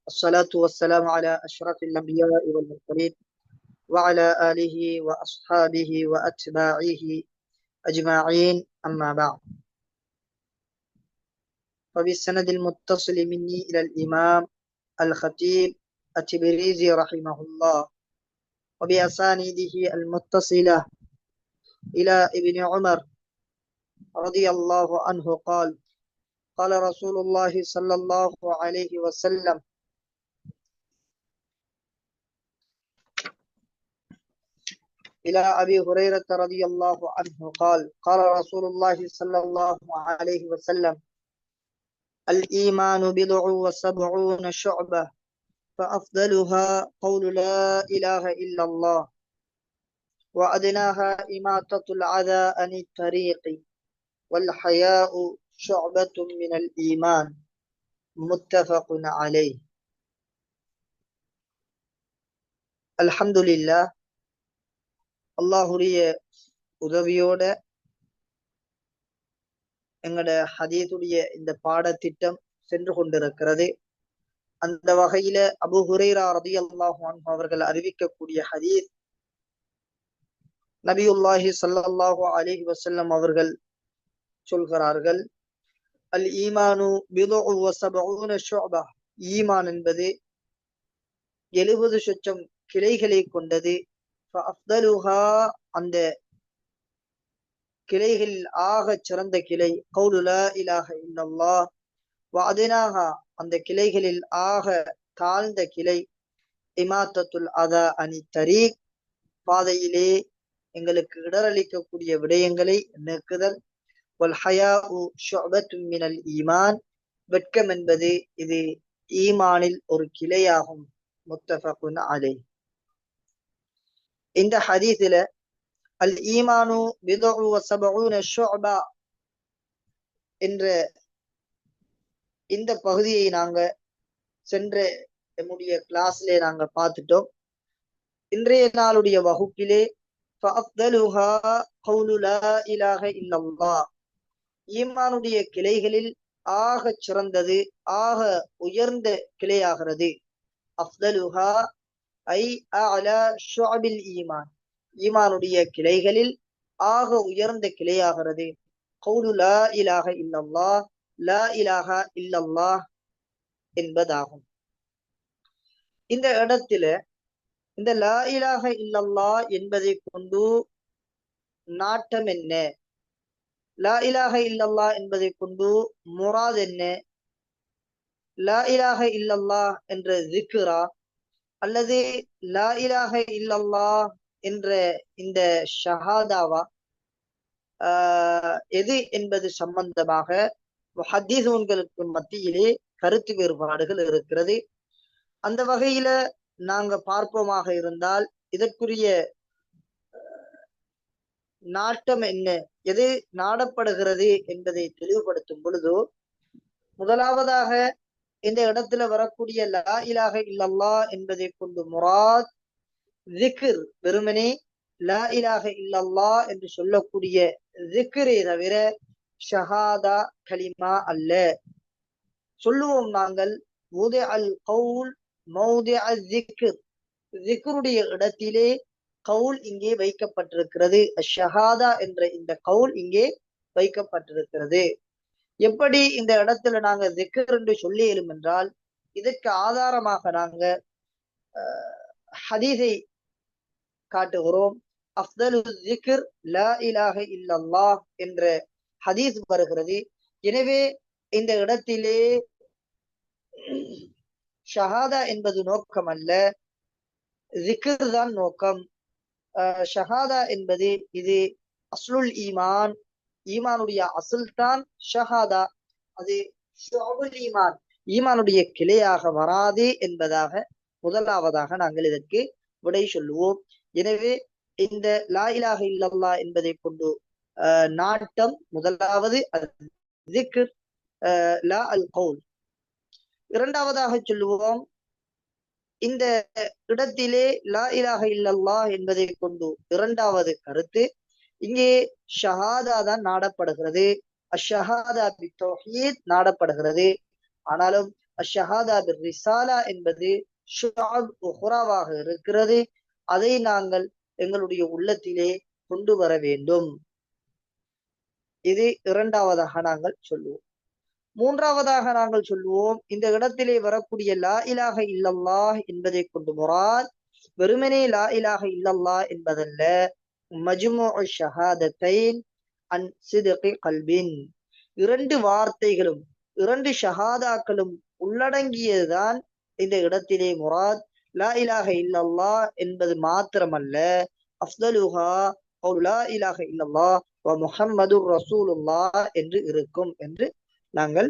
الصلاة والسلام على أشرف الأنبياء والمرسلين وعلى آله وأصحابه وأتباعه أجمعين، أما بعد. فبالسند المتصل مني إلى الإمام الخطيب التبريزي رحمه الله، وبأسانيده المتصلة إلى ابن عمر رضي الله عنه قال: قال رسول الله صلى الله عليه وسلم: إلى أبي هريرة رضي الله عنه قال: قال رسول الله صلى الله عليه وسلم: الإيمان بضع وسبعون شعبة، فأفضلها قول لا إله إلا الله، وأدناها إماتة العذى عن الطريق، والحياء شعبة من الإيمان. متفق عليه. الحمد لله. அல்லாஹுடைய உதவியோட எங்களோட ஹதீஸுடைய இந்த பாடத்திட்டம் சென்று கொண்டிருக்கிறது. அந்த வகையில அபூ ஹுரைரா ரலியல்லாஹு அன்ஹு அவர்கள் அறிவிக்கக்கூடிய ஹதீஸ், நபியுல்லாஹி ஸல்லல்லாஹு அலைஹி வஸல்லம் அவர்கள் சொல்கிறார்கள்: அல் ஈமானு பிதுஉ வ சபஊன ஷுஅபா, ஈமான் என்பது 70 கிளைகளை கொண்டது. ஃபஅஃதலுஹா, அந்த கிளைகளில் ஆக சிறந்த கிளை கௌலு லா இலாஹ இல்லல்லாஹ். வ அத்னாஹா, அந்த கிளைகளில் ஆக தாழ்ந்த கிளை இமாத்தத்துல் அதா அனி தரீக், பாதையிலே எங்களுக்கு இடரளிக்கக்கூடிய விடயங்களை நீக்குதல். வல் ஹயாஉ ஷுஅபத்தும் மினல் ஈமான், வெட்கம் என்பது இது ஈமானில் ஒரு கிளையாகும். முத்தஃபகுன் அலைஹ். இந்த ஹதீஸில அல் ஈமானு பிதுஉ வ சபஊன ஷுஅபா என்ற இந்த பகுதியை நாங்க சென்ற நம்முடைய கிளாஸ்ல நாங்க பார்த்துட்டோம். இன்றைய நாளுடைய வகுப்பிலே ஃபஅஃதலுஹா கௌலு லா இலாஹ இல்லல்லாஹ், ஈமானுடைய கிளைகளில் ஆக சிறந்தது, ஆக உயர்ந்த கிளையாகிறது. அஃதலுஹா ஐ அஅலா ஷுஅபில் ஈமான், ஈமானுடைய கிளைகளில் ஆக உயர்ந்த கிளையாகிறது கௌலு லா இலாஹ இல்லல்லாஹ், லா இலாஹ இல்லல்லாஹ் என்பதாகும். இந்த இடத்துல இந்த லா இலாஹ இல்லல்லாஹ் என்பதை கொண்டு நாட்டம் என்ன, லா இலாஹ இல்லல்லாஹ் என்பதை கொண்டு முராத் என்ன, லா இலாஹ இல்லல்லாஹ் என்ற ஸிக்ரா அல்லது லா இலாஹ இல்லல்லாஹ் என்ற இந்த ஷஹாதாவா, எது என்பது சம்பந்தமாக முஹத்திஸூன்களுக்கு மத்தியிலே கருத்து வேறுபாடுகள் இருக்கிறது. அந்த வகையில நாங்க பார்ப்போமாக இருந்தால் இதற்குரிய நாட்டம் என்ன, எது நாடப்படுகிறது என்பதை தெளிவுபடுத்தும் பொழுது, முதலாவதாக இந்த இடத்துல வரக்கூடிய லா இலாஹ இல்லல்லாஹ் என்பதை கொண்டு முராத் ஸிக்ர், வெறுமனே லா இலாஹ இல்லல்லாஹ் என்று சொல்லக்கூடிய ஸிக்ரே தவிர ஷஹாதா கலிமா அல்ல. சொல்லுவோம் நாங்கள் முதிஅல் கௌல் மௌதிஅ ஸிக்ர், ஸிக்ருடைய இடத்திலே கவுல் இங்கே வைக்கப்பட்டிருக்கிறது, ஷஹாதா என்ற இந்த கவுல் இங்கே வைக்கப்பட்டிருக்கிறது. எப்படி இந்த இடத்துல நாங்க ஸிக்ர் என்று சொல்லி எழும் என்றால், இதற்கு ஆதாரமாக நாங்க ஹதீஸை காட்டுகிறோம். அஃதலு ஸிக்ர் லா இலாஹ இல்லல்லாஹ் என்ற ஹதீஸ் வருகிறது. எனவே இந்த இடத்திலே ஷஹாதா என்பது நோக்கம் அல்ல, ஸிக்ர் தான் நோக்கம். ஷஹாதா என்பது இது அஸ்லுல் ஈமான், ஈமானுடைய அசல் தான் ஷஹாதா, அது ஷுஅபுல் ஈமான், ஈமானுடைய கிளையாக வராது என்பதாக முதலாவதாக நாங்கள் இதற்கு விடை சொல்லுவோம். எனவே இந்த லா இலாஹ இல்லல்லாஹ் என்பதை கொண்டு நாட்டம் முதலாவது ஸிக்ர், லா அல் கௌல். இரண்டாவதாக சொல்லுவோம், இந்த இடத்திலே லா இலாஹ இல்லல்லாஹ் என்பதை கொண்டு இரண்டாவது கருத்து, இங்கே ஷஹாதா தான் நாடப்படுகிறது, அஷ்ஷஹாதா பித்தௌஹீத் நாடப்படுகிறது. ஆனாலும் அஷ்ஷஹாதா பிர் ரிசாலா என்பது ஷுஅப் உஹ்ராவாக இருக்கிறது. அதை நாங்கள் எங்களுடைய உள்ளத்திலே கொண்டு வர வேண்டும். இது இரண்டாவதாக நாங்கள் சொல்லுவோம். மூன்றாவதாக நாங்கள் சொல்லுவோம், இந்த இடத்திலே வரக்கூடிய லா இலாஹ இல்லல்லாஹ் என்பதை கொண்டு முராத் வெறுமனே லா இலாஹ இல்லல்லாஹ் என்பதல்ல, மஜ்முஉ ஷஹாதத்தைன் அன் சித்கி கல்பின், இரண்டு வார்த்தைகளும் இரண்டு ஷஹாதாக்களும் உள்ளடங்கியதுதான் இந்த இடத்திலே முராத். லா இலாஹ இல்லல்லாஹ் என்பது மாத்திரமல்ல, அஃதலுஹா லா இலாஹ இல்லல்லாஹ் வ முஹம்மதுர் ரசூலுல்லாஹ் என்று இருக்கும் என்று நாங்கள்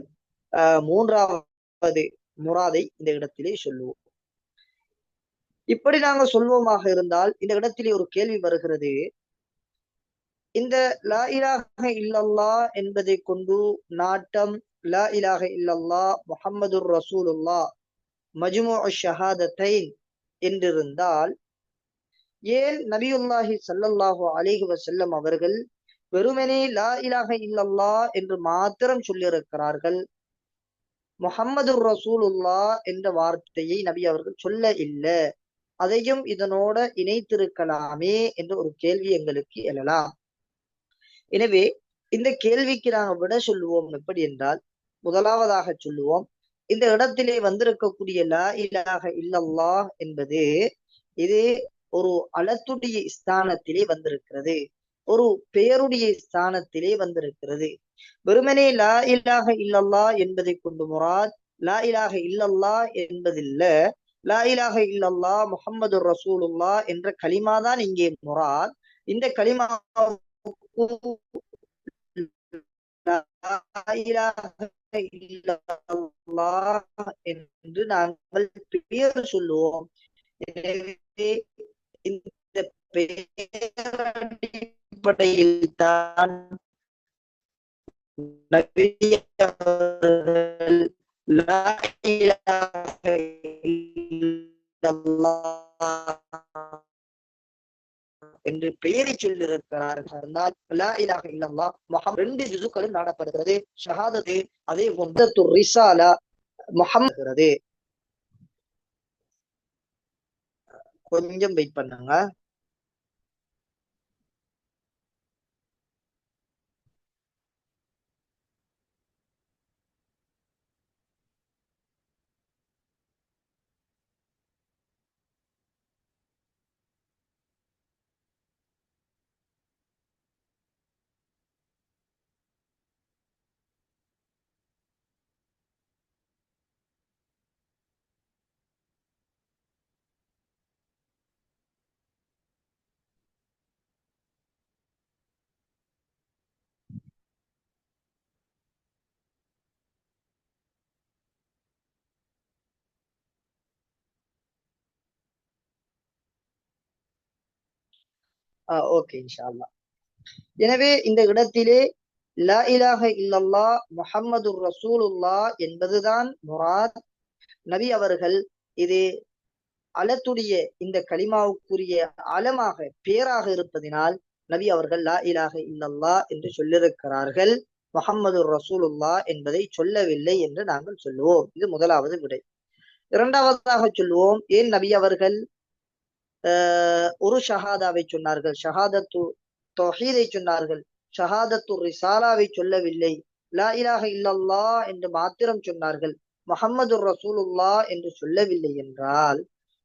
மூன்றாவது முராதை இந்த இடத்திலே சொல்லுவோம். இப்படி நாங்கள் சொல்வோமாக இருந்தால் இந்த இடத்திலே ஒரு கேள்வி வருகிறது. இந்த லா இலாஹ இல்லல்லாஹ் என்பதை கொண்டு நாட்டம் லா இலாஹ இல்லல்லாஹ் முஹம்மதுர் ரசூலுல்லாஹ் மஜ்முஉ ஷஹாதத்தைன் என்றிருந்தால், ஏன் நபியுல்லாஹி ஸல்லல்லாஹு அலைஹி வஸல்லம் அவர்கள் வெறுமனே லா இலாஹ இல்லல்லாஹ் என்று மாத்திரம் சொல்லியிருக்கிறார்கள், முஹம்மதுர் ரசூலுல்லாஹ் என்ற வார்த்தையை நபி அவர்கள் சொல்ல இல்லை, அதையும் இதனோட இணைத்திருக்கலாமே என்ற ஒரு கேள்வி எங்களுக்கு எழலாம். எனவே இந்த கேள்விக்கு நாங்கள் விட சொல்லுவோம் எப்படி என்றால், முதலாவதாக சொல்லுவோம், இந்த இடத்திலே வந்திருக்கக்கூடிய லா இலாஹ இல்லல்லாஹ் என்பது இது ஒரு அலத்துடைய ஸ்தானத்திலே வந்திருக்கிறது, ஒரு பெயருடைய ஸ்தானத்திலே வந்திருக்கிறது. வெறுமனே லா இலாஹ இல்லல்லாஹ் என்பதை கொண்டு முராத் லா இலாஹ இல்லல்லாஹ் என்பதில்ல, லா இலாஹ இல்லல்லாஹ் முஹம்மதுர் ரசூலுல்லாஹ் என்ற கலிமா தான் இங்கே முராத். இந்த கலிமா என்று நாங்கள் பெயர் சொல்லுவோம். எனவே இந்த பெயரடிப்படையில் தான் லா இலாஹ இல்லல்லாஹ் என்று பெயரை சொல்லியிருக்கிறார்கள். லா இலாஹ இல்லல்லாஹ் முஹம்மது ரெண்டு ஜுசுக்களும் நாடப்படுகிறது. ஷஹாதத்து அதே போன்று ரிசாலா முஹம்மது. கொஞ்சம் வெயிட் பண்ணுங்க. ஓகே இன்ஷா அல்லாஹ். எனவே இந்த இடத்திலே லா இலாஹ இல்லல்லாஹ் முஹம்மதுர் ரசூலுல்லாஹ் என்பதுதான் முராத். நபி அவர்கள் இது அலத்துடைய இந்த கலிமாவுக்குரிய அலமாக பேராக இருப்பதினால் நபி அவர்கள் லா இலாஹ இல்லல்லாஹ் என்று சொல்லியிருக்கிறார்கள், முஹம்மதுர் ரசூலுல்லாஹ் என்பதை சொல்லவில்லை என்று நாங்கள் சொல்லுவோம். இது முதலாவது விடை. இரண்டாவதாக சொல்லுவோம், ஏன் நபி அவர்கள் ஒரு ஷஹாதாவை சொன்னார்கள், ஷஹாதத்து தௌஹீதை சொன்னார்கள், ஷஹாதத்து ரிசாலாவை சொல்லவில்லை, லா இலாஹ இல்லல்லாஹ் என்று மாத்திரம் சொன்னார்கள், முஹம்மதுர் ரசூலுல்லாஹ் என்று சொல்லவில்லை என்றால்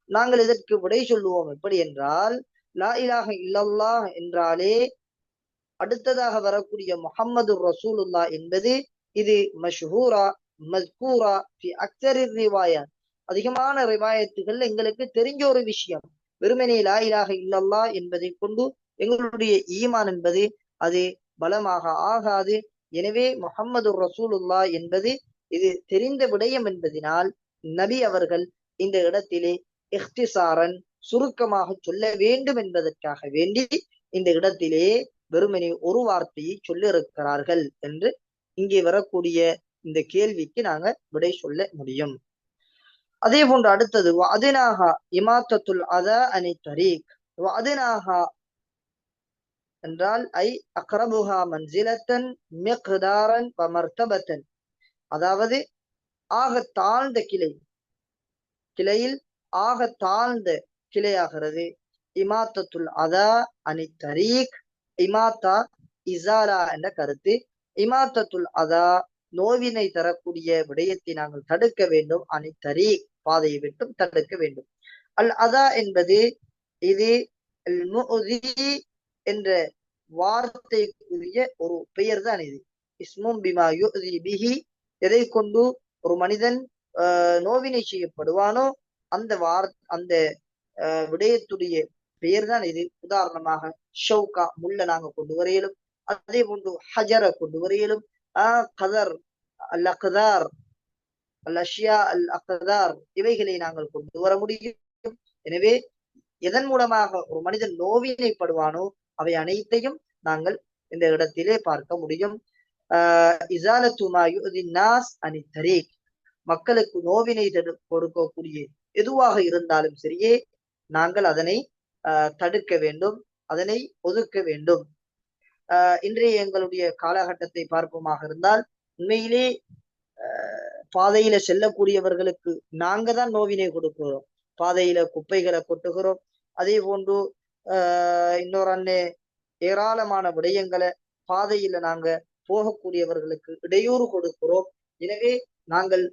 நாங்கள் இதற்கு விடை சொல்லுவோம். எப்படி என்றால், லா இலாஹ இல்லல்லாஹ் என்றாலே அடுத்ததாக வரக்கூடிய முஹம்மதுர் ரசூலுல்லாஹ் என்பது இது மஷ்ஹூரா மஸ்கூரா ஃபி அக்ஸரிர் ரிவாயாத், அதிகமான ரிவாயத்துகள் எங்களுக்கு தெரிஞ்ச ஒரு விஷயம். வெறுமனே லா இலாஹ இல்லல்லாஹ் என்பதை கொண்டு எங்களுடைய ஈமான் என்பது அது பலமாக ஆகாது. எனவே முஹம்மதுர் ரசூலுல்லாஹ் என்பது இது தெரிந்த விடயம் என்பதனால் நபி அவர்கள் இந்த இடத்திலே இஹ்திசாரன் சுருக்கமாக சொல்ல வேண்டும் என்பதற்காக வேண்டி இந்த இடத்திலே வெறுமனே ஒரு வார்த்தையை சொல்லியிருக்கிறார்கள் என்று இங்கே வரக்கூடிய இந்த கேள்விக்கு நாங்க விடை சொல்ல முடியும். அதே போன்று அடுத்தது வஅத்னாஹா இமாத்தத்துல் அதா அனி தரீக். வஅத்னாஹா என்றால் ஐ அக்ரபுஹா மன்சிலத்தன் மிக்தாரன் வ மர்தபத்தன், அதாவது ஆக தாழ்ந்த கிளை, கிளையில் ஆக தாழ்ந்த கிளையாகிறது. இமாத்தத்துல் அதா அனி தரீக், இமாத்தா இசாரா என்ற கருத்து. இமாத்தத்துல் அதா நோவினை தரக்கூடிய விடயத்தை நாங்கள் தடுக்க வேண்டும். அனி தரீக் பாதையை விட்டும் தடுக்க வேண்டும். அல் அதா என்பது இது என்ற வார்த்தைக்குரிய ஒரு பெயர் தான் இது. இஸ்மும் பிமா யுதி பிஹி, எதை கொண்டு ஒரு மனிதன் நோவினை செய்யப்படுவானோ அந்த அந்த விடயத்துடைய பெயர் தான் இது. உதாரணமாக ஷவுகா முள்ள நாங்க கொண்டு வரையிலும், அதே போன்று ஹஜர கொண்டு வரையிலும், கதர் அல் அக்தார் அல் அஷ்யா அல் அக்தார் இவைகளை நாங்கள் கொண்டு வர முடியும். எனவே எதன் மூலமாக ஒரு மனிதன் நோவினைப்படுவானோ அவை அனைத்தையும் நாங்கள் இந்த இடத்திலே பார்க்க முடியும். மக்களுக்கு நோவினை கொடுக்கக்கூடிய எதுவாக இருந்தாலும் சரியே நாங்கள் அதனை தடுக்க வேண்டும், அதனை ஒதுக்க வேண்டும். இன்றைய எங்களுடைய காலகட்டத்தை பார்ப்போமாக இருந்தால் உண்மையிலே பாதையில செல்லக்கூடியவர்களுக்கு நாங்க தான் நோவினை கொடுக்கிறோம். பாதையில குப்பைகளை கொட்டுகிறோம். அதே போன்று இன்னொரு அண்ணே ஏராளமான விடயங்களை பாதையில நாங்க போகக்கூடியவர்களுக்கு இடையூறு கொடுக்கிறோம். எனவே நாங்கள்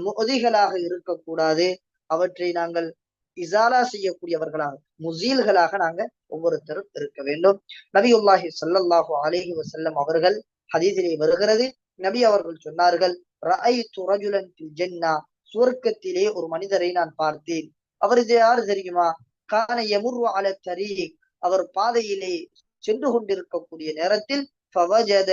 முதிகளாக இருக்கக்கூடாது. அவற்றை நாங்கள் இசாலா செய்யக்கூடியவர்களாக, முசீல்களாக நாங்க ஒவ்வொருத்தரும் இருக்க வேண்டும். நபியுல்லாஹி ஸல்லல்லாஹு அலைஹி வஸல்லம் அவர்கள் ஹதீஸிலே வருகிறது, நபி அவர்கள் சொன்னார்கள், ரஅய்து ரஜுலன் ஃபில் ஜன்னah, சுவர்க்கத்திலே ஒரு மனிதரை நான் பார்த்தேன். அவர் இது யாரு தெரியுமா? கான யமுர்ரு அல தரீக், அவர் பாதையிலே சென்று கொண்டிருக்கக்கூடிய நேரத்தில் ஃபவஜத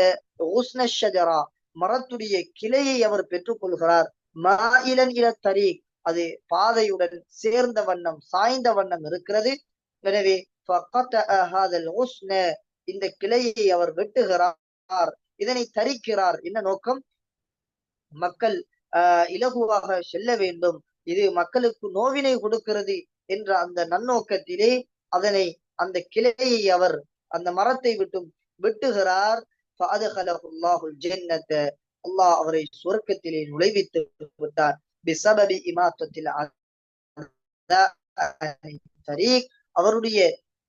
உஸ்ன ஷஜரா, மரத்துடைய கிளையை அவர் பெற்றுக் கொள்கிறார். மாயிலன் இல தரீக், அது பாதையுடன் சேர்ந்த வண்ணம் சாய்ந்த வண்ணம் இருக்கிறது. எனவே இந்த கிளையை அவர் வெட்டுகிறார், இதனை தரிக்கிறார். என்ன நோக்கம்? மக்கள் இலகுவாக செல்ல வேண்டும், இது மக்களுக்கு நோவினை கொடுக்கிறது என்ற அந்த நன்னோக்கத்திலே அதனை அந்த கிளையை அவர் அந்த மரத்தை விட்டும் வெட்டுகிறார். அல்லாஹ் அவரை சுவர்க்கத்திலே நுழைவித்து விட்டார். பிசபபி இமாத்தத்தில் அவருடைய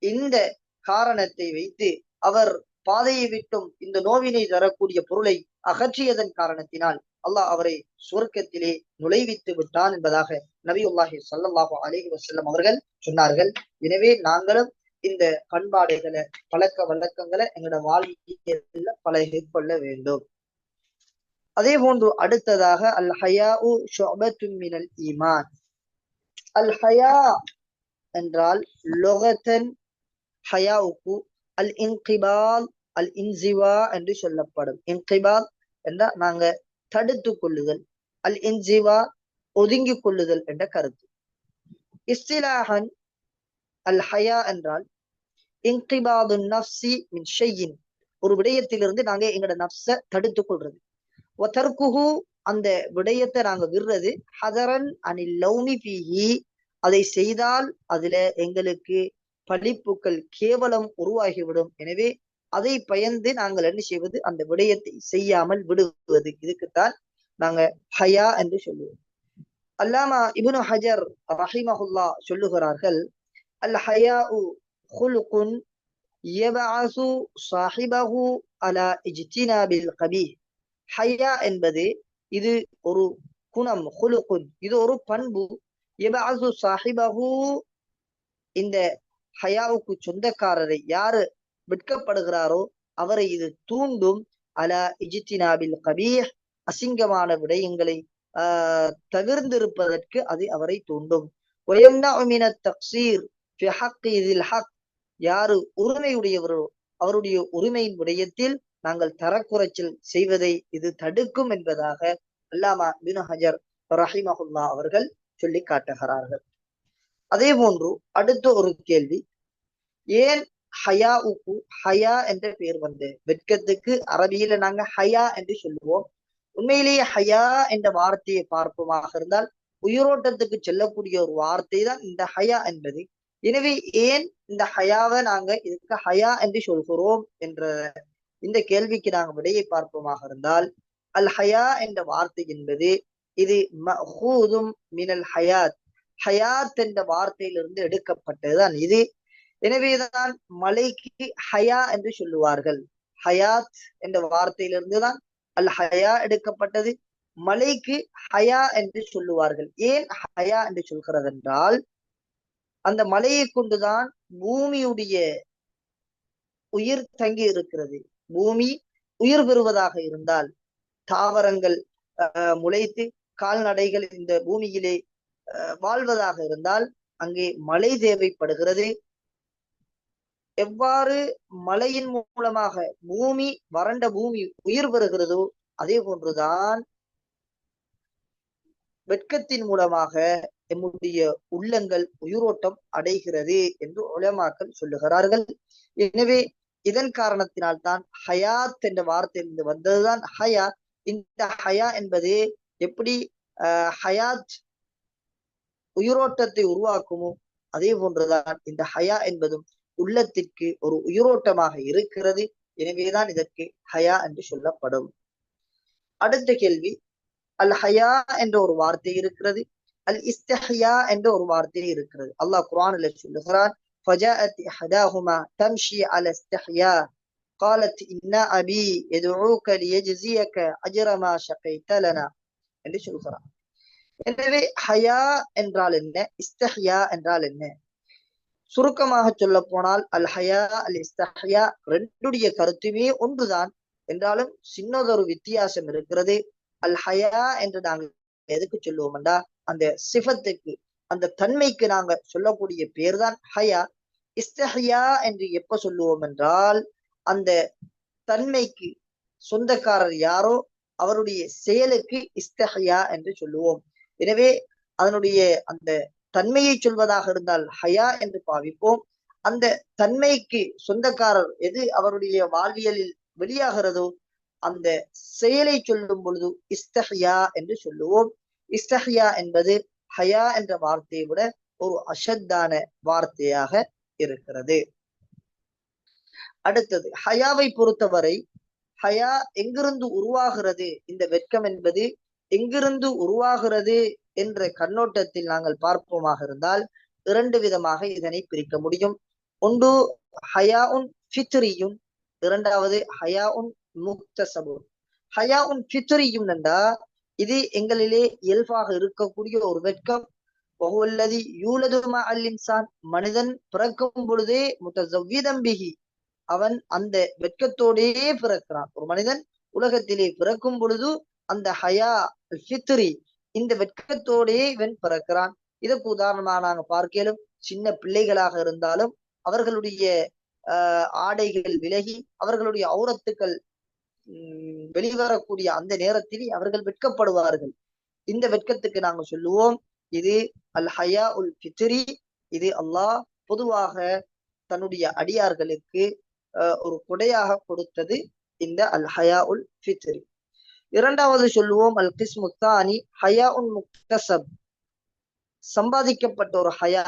இந்த காரணத்தை வைத்து அவர் பாதையை விட்டும் இந்த நோவினை தரக்கூடிய பொருளை அகற்றியதன் காரணத்தினால் அல்லாஹ் அவரை சுவர்க்கத்திலே நுழைவித்து விட்டான் என்பதாக நபியுல்லாஹி ஸல்லல்லாஹு அலைஹி வஸல்லம் அவர்கள் சொன்னார்கள். எனவே நாங்களும் இந்த பண்பாடுகளை பழக்க வழக்கங்களை எங்களோட வாழ்க்கையில பழகிக் கொள்ள வேண்டும். அதே போன்று அடுத்ததாக அல் ஹயாஉ ஷுஅபத்துன் மினல் ஈமான். அல் ஹயா என்றால் லொகத்தன் ஹயாவுக்கு அல் இன்கிபால் அல் இன்சிவா என்று சொல்லப்படும். இன்கிபால் என்றால் நாங்க தடுத்து கொள்ளுதல், அல் இன்சிவா ஒதுங்கிக் கொள்ளுதல் என்ற கருத்து. இஸ்திலாஹன் அல் ஹயா என்றால் இன்கிபாது நஃப்ஸி மின் ஷையின், ஒரு விடயத்திலிருந்து நாங்க எங்களோட நஃப்ஸை தடுத்து கொள்றது. வதர்குஹு, அந்த விடயத்தை நாங்க விடுறது. ஹதரன் அனில் லௌமி ஃபீஹி, அதை செய்தால் அதுல எங்களுக்கு பழிப்புக்கள் கேவலம் உருவாகிவிடும். எனவே அதை பயந்து நாங்கள் என்ன செய்வது? அந்த விடயத்தை செய்யாமல் விடுவது. இதுக்குத்தான் நாங்க ஹயா என்று சொல்லுவோம். அல்லாமா இப்னு ஹஜர் ரஹிமஹுல்லா சொல்லுகிறார்கள், அல் ஹயாஉ குல்குன் யபஅஸு ஸாஹிபஹு அலா இஜ்தினாபில் கபீஹ். ஹயா என்பது இது ஒரு குணம், குலுகுன் இது ஒரு பண்பு. யபஅஸு ஸாஹிபஹு, இந்த ஹயாவுக்கு சொந்தக்காரரை யாரு விற்கப்படுகிறாரோ அவரை இது தூண்டும். அலா இஜ்தினாபில் கபீஹ், அசிங்கமான விடயங்களை தவிர்ந்திருப்பதற்கு அது அவரை தூண்டும். வயம்னஉ மினத் தக்ஸீர் ஃபி ஹக்கி ஸில் ஹக், யாரு உரிமையுடையவரோ அவருடைய உரிமையின் விடயத்தில் நாங்கள் தரக்குறைச்சல் செய்வதை இது தடுக்கும் என்பதாக அல்லாமா இப்னு ஹஜர் ரஹிமஹுல்லா அவர்கள் சொல்லி காட்டுகிறார்கள். அதே போன்று அடுத்த ஒரு கேள்வி, ஏன் ஹயாவுக்கு ஹயா என்ற பெயர் வந்து? வெட்கத்துக்கு அரபியில நாங்க ஹயா என்று சொல்லுவோம். உண்மையிலேயே ஹயா என்ற வார்த்தையை பார்ப்போமாக இருந்தால் உயிரோட்டத்துக்கு செல்லக்கூடிய ஒரு வார்த்தை தான் இந்த ஹயா என்பது. எனவே ஏன் இந்த ஹயாவை நாங்க இதுக்கு ஹயா என்று சொல்கிறோம் என்ற இந்த கேள்விக்கு நாங்கள் விடையை பார்ப்போமாக இருந்தால், அல் ஹயா என்ற வார்த்தை என்பது இது மஹூதும் மினல் ஹயாத், ஹயாத் என்ற வார்த்தையிலிருந்து எடுக்கப்பட்டதுதான் இது. எனவேதான் மலைக்கு ஹயா என்று சொல்லுவார்கள். ஹயாத் என்ற வார்த்தையிலிருந்து தான் அல் ஹயா எடுக்கப்பட்டது. மலைக்கு ஹயா என்று சொல்லுவார்கள். ஏன் ஹயா என்று சொல்கிறது என்றால், அந்த மலையை கொண்டுதான் பூமியுடைய உயிர் தங்கி இருக்கிறது. பூமி உயிர் பெறுவதாக இருந்தால், தாவரங்கள் முளைத்து கால்நடைகள் இந்த பூமியிலே வாழ்வதாக இருந்தால் அங்கே மழை தேவைப்படுகிறது. எவ்வாறு மழையின் மூலமாக பூமி, வறண்ட பூமி உயிர் பெறுகிறதோ அதே போன்றுதான் வெட்கத்தின் மூலமாக எம்முடைய உள்ளங்கள் உயிரோட்டம் அடைகிறது என்று உலமாக்கள் சொல்லுகிறார்கள். எனவே இதன் காரணத்தினால் தான் ஹயாத் என்ற வார்த்தையிலிருந்து வந்ததுதான் ஹயா. இந்த ஹயா என்பது எப்படி ஹயாத் உயிரோட்டத்தை உருவாக்குமோ அதே போன்றுதான் இந்த ஹயா என்பதும் உள்ளத்திற்கு ஒரு உயிரோட்டமாக இருக்கிறது. எனவேதான் இதற்கு ஹயா என்று சொல்லப்படும். அடுத்த கேள்வி, அல் ஹயா என்ற ஒரு வார்த்தை இருக்கிறது, அல் இஸ்திஹ்யா என்ற ஒரு வார்த்தை இருக்கிறது. அல்லாஹ் குர்ஆனில் சொல்லுகிறான், ஃபஜாஅத் இஹ்தாஹுமா தம்ஷி அலா இஸ்திஹ்யா قالت إن أبي يدعوك ليجزيك أجر ما شقيت لنا என்று சொல்கிறான். எனவே ஹயா என்றால் என்ன, இஸ்திஹ்யா என்றால் என்ன? சுருக்கமாக சொல்ல போனால் அல் ஹயா அல் இஸ்திஹ்யா ரெண்டுடைய கருத்துமே ஒன்றுதான். என்றாலும் சின்னதொரு வித்தியாசம் இருக்கிறது. அல் ஹயா என்று நாங்கள் எதுக்கு சொல்லுவோம்டா, அந்த சிஃபத்துக்கு, அந்த தன்மைக்கு நாங்க சொல்லக்கூடிய பேர் தான் ஹயா. இஸ்திஹ்யா என்று எப்ப சொல்லுவோம் என்றால், அந்த தன்மைக்கு சொந்தக்காரர் யாரோ அவருடைய செயலுக்கு இஸ்திஹ்யா என்று சொல்லுவோம். எனவே அதனுடைய அந்த தன்மையை சொல்வதாக இருந்தால் ஹயா என்று பாவிப்போம். அந்த தன்மைக்கு சொந்தக்காரர் எது அவருடைய வாழ்வியலில் வெளியாகிறதோ அந்த செயலை சொல்லும் பொழுது இஸ்திஹ்யா என்று சொல்லுவோம். இஸ்திஹ்யா என்பது ஹயா என்ற வார்த்தையை விட ஒரு அஷத்தான வார்த்தையாக இருக்கிறது. அடுத்தது, ஹயாவை பொறுத்தவரை ஹயா எங்கிருந்து உருவாகிறது, இந்த வெட்கம் என்பது எங்கிருந்து உருவாகிறது என்ற கண்ணோட்டத்தில் நாங்கள் பார்ப்போமாக இருந்தால் இரண்டு விதமாக இதனை பிரிக்க முடியும். ஒன்று ஹயாஉன் ஃபித்ரியும், இரண்டாவது ஹயாஉன் முக்தசபுன். ஹயாஉன் ஃபித்ரியும் என்றா இது எங்களிலே இயல்பாக இருக்கக்கூடிய ஒரு வெட்கம். வஹுவல்லதி யூலது மஅல் இன்சான், மனிதன் பிறக்கும் பொழுதே முத்தஸவ்விதன் பிஹி, அவன் அந்த வெட்கத்தோடே பிறக்கிறான். ஒரு மனிதன் உலகத்திலே பிறக்கும் பொழுது அந்த ஹயா ஃபித்ரி, இந்த வெட்கத்தோடே இவன் பிறக்கிறான். இதற்கு உதாரணமாக நாங்க பார்க்கலும், சின்ன பிள்ளைகளாக இருந்தாலும் அவர்களுடைய ஆடைகள் விலகி அவர்களுடைய ஔரத்துக்கள் வெளிவரக்கூடிய அந்த நேரத்தில் அவர்கள் வெட்கப்படுவார்கள். இந்த வெட்கத்துக்கு நாங்க சொல்லுவோம் இது அல் ஹயா உல் ஃபித்ரி. இது அல்லாஹ் பொதுவாக தன்னுடைய அடியார்களுக்கு ஒரு கொடையாக கொடுத்தது இந்த அல் ஹயா உல் ஃபித்ரி. இரண்டாவது சொல்லுவோம் அல் கிஸ்மு தானி ஹயா உன் முக்தசப், சம்பாதிக்கப்பட்ட ஒரு ஹயா.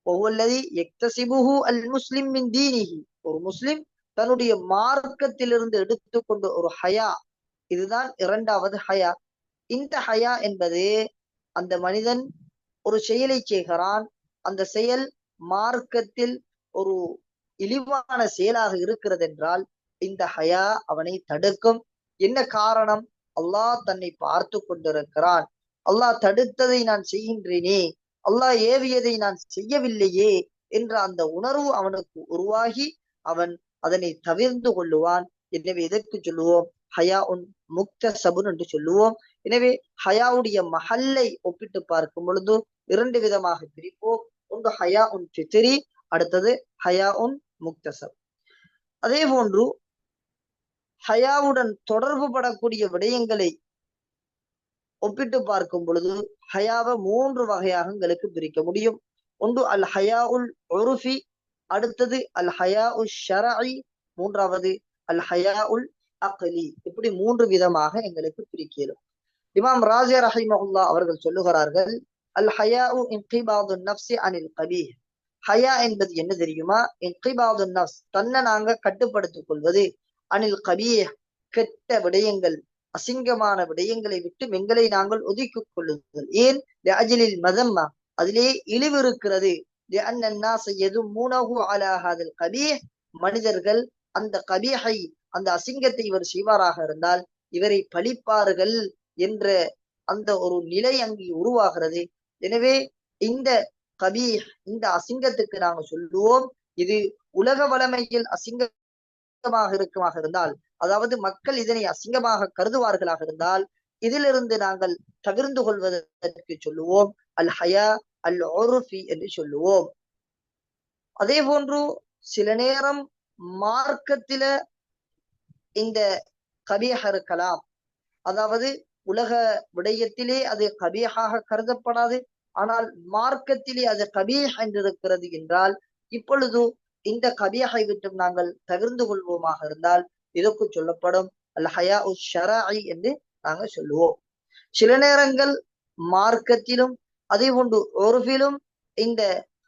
ஒவ்வொல்லதி யக்தசிபுஹு அல் முஸ்லிம் மின் தீனிஹி, ஒரு முஸ்லிம் தன்னுடைய மார்க்கத்திலிருந்து எடுத்துக்கொண்ட ஒரு ஹயா, இதுதான் இரண்டாவது ஹயா. இந்த ஹயா என்பது அந்த மனிதன் ஒரு செயலை செய்கிறான், அந்த செயல் மார்க்கத்தில் ஒரு இழிவான செயலாக இருக்கிறது என்றால் இந்த ஹயா அவனை தடுக்கும். என்ன காரணம்? அல்லாஹ் தன்னை பார்த்து கொண்டிருக்கிறான், அல்லாஹ் தடுத்ததை நான் செய்கின்றேனே, அல்லாஹ் ஏவியதை நான் செய்யவில்லையே என்ற அந்த உணர்வு அவனுக்கு உருவாகி அவன் அதனை தவிர்ந்து கொள்ளுவான். எனவே இதற்கு சொல்லுவோம் ஹயா உன் முக்தசபுன் என்று சொல்லுவோம். எனவே ஹயாவுடைய மஹல்லை ஒப்பிட்டு பார்க்கும் பொழுது இரண்டு விதமாக பிரிப்போம். ஒன்று ஹயா உன் ஃபித்ரி, அடுத்தது ஹயா உன் முக்தசப். அதே போன்று ஹயாவுடன் தொடர்பு படக்கூடிய விடயங்களை ஒப்பிட்டு பார்க்கும் பொழுது ஹயாவை மூன்று வகையாக எங்களுக்கு பிரிக்க முடியும். ஒன்று அல் ஹயா உல் உருஃபி, அடுத்தது அல் ஹயா உல் ஷரஇ, மூன்றாவது அல் ஹயா உல் அக்லி. இப்படி மூன்று விதமாக எங்களுக்கு பிரிக்கலாம். இமாம் ராஜி ரஹிமஹுல்லா அவர்கள் சொல்லுகிறார்கள், அல் ஹயாஉ இன்கிபாதுன் நஃப்ஸி அனில் கபீஹ். ஹயா என்பது என்ன தெரியுமா? இன்கிபாதுன் நஃப்ஸ், தன்னை நாங்க கட்டுப்படுத்திக் கொள்வது, அனில் கபீஹ், கெட்ட விடயங்கள், அசிங்கமான விடயங்களை விட்டு எங்களை நாங்கள் ஒதுக்கிக் கொள்ளுங்கள். ஏன்? அஜலில் மதம்மா, அதிலே இழிவு இருக்கிறது. மனிதர்கள் அந்த கபீஹை, அந்த அசிங்கத்தை இவர் செய்வாராக இருந்தால் இவரை பழிப்பார்கள் என்ற அந்த ஒரு நிலை அங்கே உருவாகிறது. எனவே இந்த கபீஹ், இந்த அசிங்கத்துக்கு நாங்கள் சொல்லுவோம், இது உலக வளமையில் அசிங்கமாக இருக்குமாக இருந்தால், அதாவது மக்கள் இதனை அசிங்கமாக கருதுவார்களாக இருந்தால், இதிலிருந்து நாங்கள் தவிர்ந்து கொள்வதற்கு சொல்லுவோம் அல் ஹயா அல் உர்ஃபி என்று சொல்லுவோம். அதே போன்று சில நேரம் மார்க்கத்தில இந்த கபீஹ் இருக்கலாம், அதாவது உலக விடயத்திலே அது கபீஹாக கருதப்படாது, ஆனால் மார்க்கத்திலே அது கபீஹ் என்றிருக்கிறது என்றால், இப்பொழுது இந்த கபீஹை விட்டு நாங்கள் தவிர்ந்து கொள்வோமாக இருந்தால் இதற்கு சொல்லப்படும் அல் ஹயா உஷ் ஷரஇ என்று நாங்கள் சொல்லுவோம். சில நேரங்கள் மார்க்கத்திலும் அதே போன்று உர்ஃபிலும் இந்த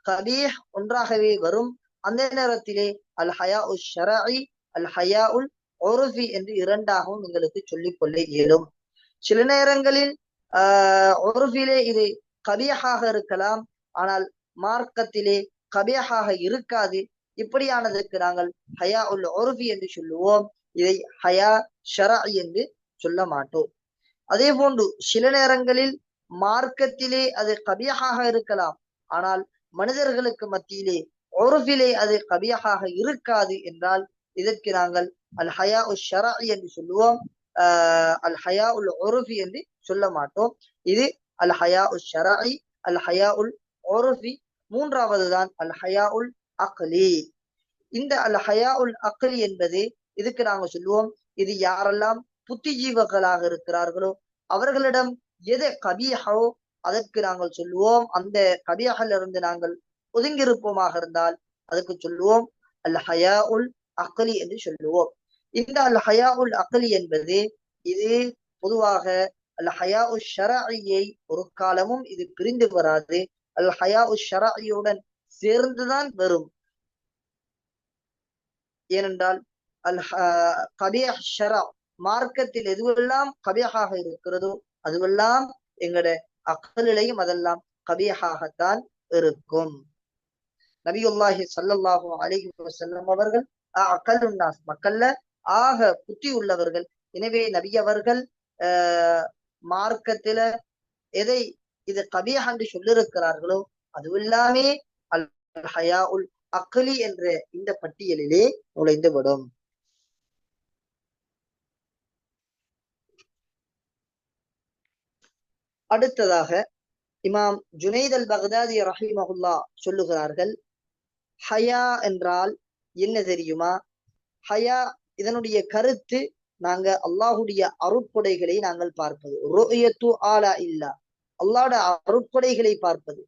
கபீஹ் ஒன்றாகவே வரும். அந்த நேரத்திலே அல் ஹயா உஷ் ஷரஇ, அல் ஹயா உல் உர்ஃபி என்று இரண்டாகவும் எங்களுக்கு சொல்லிக் கொள்ள இயலும். சில நேரங்களில் உர்ஃபிலே இது கபீஹாக இருக்கலாம், ஆனால் மார்க்கத்திலே கபீஹாக இருக்காது. இப்படியானதற்கு நாங்கள் ஹயா உல் உர்ஃபி என்று சொல்லுவோம், இதை ஹயா ஷரஇ என்று சொல்ல மாட்டோம். அதே போன்று சில நேரங்களில் மார்க்கத்திலே அது கபீஹாக இருக்கலாம், ஆனால் மனிதர்களுக்கு மத்தியிலே உர்ஃபிலே அது கபீஹாக இருக்காது என்றால் இதற்கு நாங்கள் அல் ஹயா உஷ் ஷரஇ என்று சொல்லுவோம், அல் ஹயா உல் உர்ஃபி என்று சொல்ல மாட்டோம். இது அல் ஹயா உஷ் ஷரஇ, அல் ஹயா உல் உர்ஃபி. மூன்றாவது தான் அல் ஹயா உல் அக்லி. இந்த அல் ஹயா உல் அக்லி என்பது இதுக்கு நாங்கள் சொல்லுவோம், இது யாரெல்லாம் புத்திஜீவர்களாக இருக்கிறார்களோ அவர்களிடம் எது கபீஹோ அதற்கு நாங்கள் சொல்லுவோம், அந்த கபீஹில் இருந்து நாங்கள் ஒதுங்கியிருப்போமாக இருந்தால் அதுக்கு சொல்லுவோம் அல் ஹயா உல் அக்லி என்று சொல்லுவோம். இந்த அல் ஹயா உல் அக்லி என்பது இது பொதுவாக அல் ஹயா உஷ் ஷரஇயை ஒரு காலமும் இது பிரிந்து வராது, அல் ஹயா உஷ் ஷரஇயுடன் சேர்ந்துதான் வரும். ஏனென்றால் அல் கபீஹ் ஷரஅ, மார்க்கத்தில் எதுவெல்லாம் கபீஹாக இருக்கிறதோ அதுவெல்லாம் எங்கட அக்லிலையும் அதெல்லாம் கபீஹாகத்தான் இருக்கும். நபியுல்லாஹி ஸல்லல்லாஹு அலைஹி வஸல்லம் அவர்கள் அகலுன் நாஸ், மக்கள்ல ஆக புத்தி உள்ளவர்கள். எனவே நபி அவர்கள் மார்க்கத்தில எதை இது கபீஹ் என்று சொல்லியிருக்கிறார்களோ அதுவெல்லாமே அல் ஹயா உல் அக்லி என்ற இந்த பட்டியலிலே நுழைந்து விடும். அடுத்ததாக இமாம் ஜுனைத் அல் பக்தாதி ரஹிமஹுல்லா சொல்லுகிறார்கள், ஹயா என்றால் என்ன தெரியுமா? ஹயா இதனுடைய கருத்து, நாங்க அல்லாஹுடைய அருட்கொடைகளை நாங்கள் பார்ப்பது, ருஅயத்து ஆலா இல்லா, அல்லாஹ்வுடைய அருட்கொடைகளை பார்ப்பது.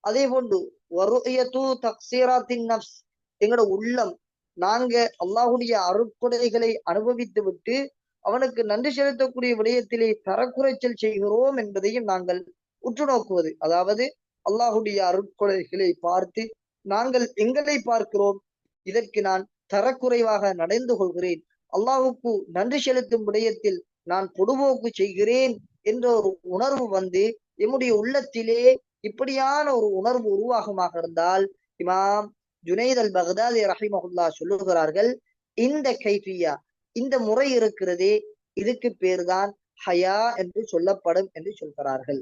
அதே போன்று வருஅயத்து தக்ஸீராத்தின் நஃப்ஸ், எங்களோட உள்ளம் நாங்க அல்லாஹுடைய அருட்கொடைகளை அனுபவித்து விட்டு அவனுக்கு நன்றி செலுத்தக்கூடிய விடயத்திலே தரக்குறைச்சல் செய்கிறோம் என்பதையும் நாங்கள் உற்று நோக்குவது. அதாவது அல்லாஹுடைய அருட்கொடைகளை பார்த்து நாங்கள் எங்களை பார்க்கிறோம், இதற்கு நான் தரக்குறைவாக நடந்து கொள்கிறேன், அல்லாஹுக்கு நன்றி செலுத்தும் விடயத்தில் நான் பொடுபோக்கு செய்கிறேன் என்ற ஒரு உணர்வு வந்து எம்முடைய உள்ளத்திலே இப்படியான ஒரு உணர்வு உருவாகமாக இருந்தால் இமாம் ஜுனைத் அல் பக்தாதி ரஹிமஹுல்லா சொல்லுகிறார்கள், இந்த கைஃபியா, இந்த முறை இருக்கிறதே இதுக்கு பேர்தான் ஹயா என்று சொல்லப்படும் என்று சொல்கிறார்கள்.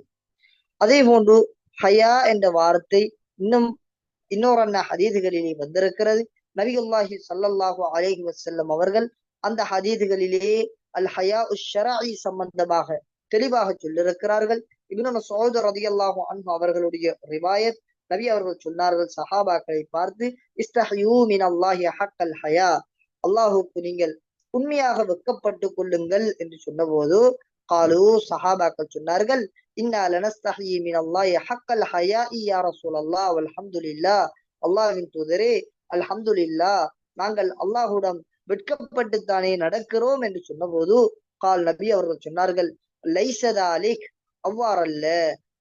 அதே போன்று ஹயா என்ற வார்த்தை இன்னொரு ஹதீதுகளிலே வந்திருக்கிறது. நபியுல்லாஹி ஸல்லல்லாஹு அலைஹி வஸல்லம் அவர்கள் அந்த ஹதீதுகளிலே அல் ஹயா உஷ் ஷரஇ சம்பந்தமாக தெளிவாக சொல்லியிருக்கிறார்கள். இப்னு மஸ்ஊத் ரலியல்லாஹு அன்ஹு அவர்களுடைய ரிவாயத், நபி அவர்கள் சொன்னார்கள் சஹாபாக்களை பார்த்து, இஸ்தஹியூ மினல்லாஹி ஹக்கல் ஹயா, அல்லாஹுக்கு நீங்கள் உண்மையாக வெட்கப்பட்டு கொள்ளுங்கள் என்று சொன்னபோது காலு, சஹாபாக்கள் சொன்னார்கள், இன்னா லனஸ்தஹி மினல்லாஹி ஹக்கல் ஹயாஇ யா ரசூலல்லாஹ் வல்ஹம்துலில்லாஹ், அல்லாஹ்வின் தூதரே அல்ஹம்துலில்லாஹ், நாங்கள் அல்லாஹ்வுடன் வெட்கப்பட்டுத்தானே நடக்கிறோம் என்று சொன்னபோது கால், நபி அவர்கள் சொன்னார்கள், லைஸ தாலிக், அவ்வாறல்ல,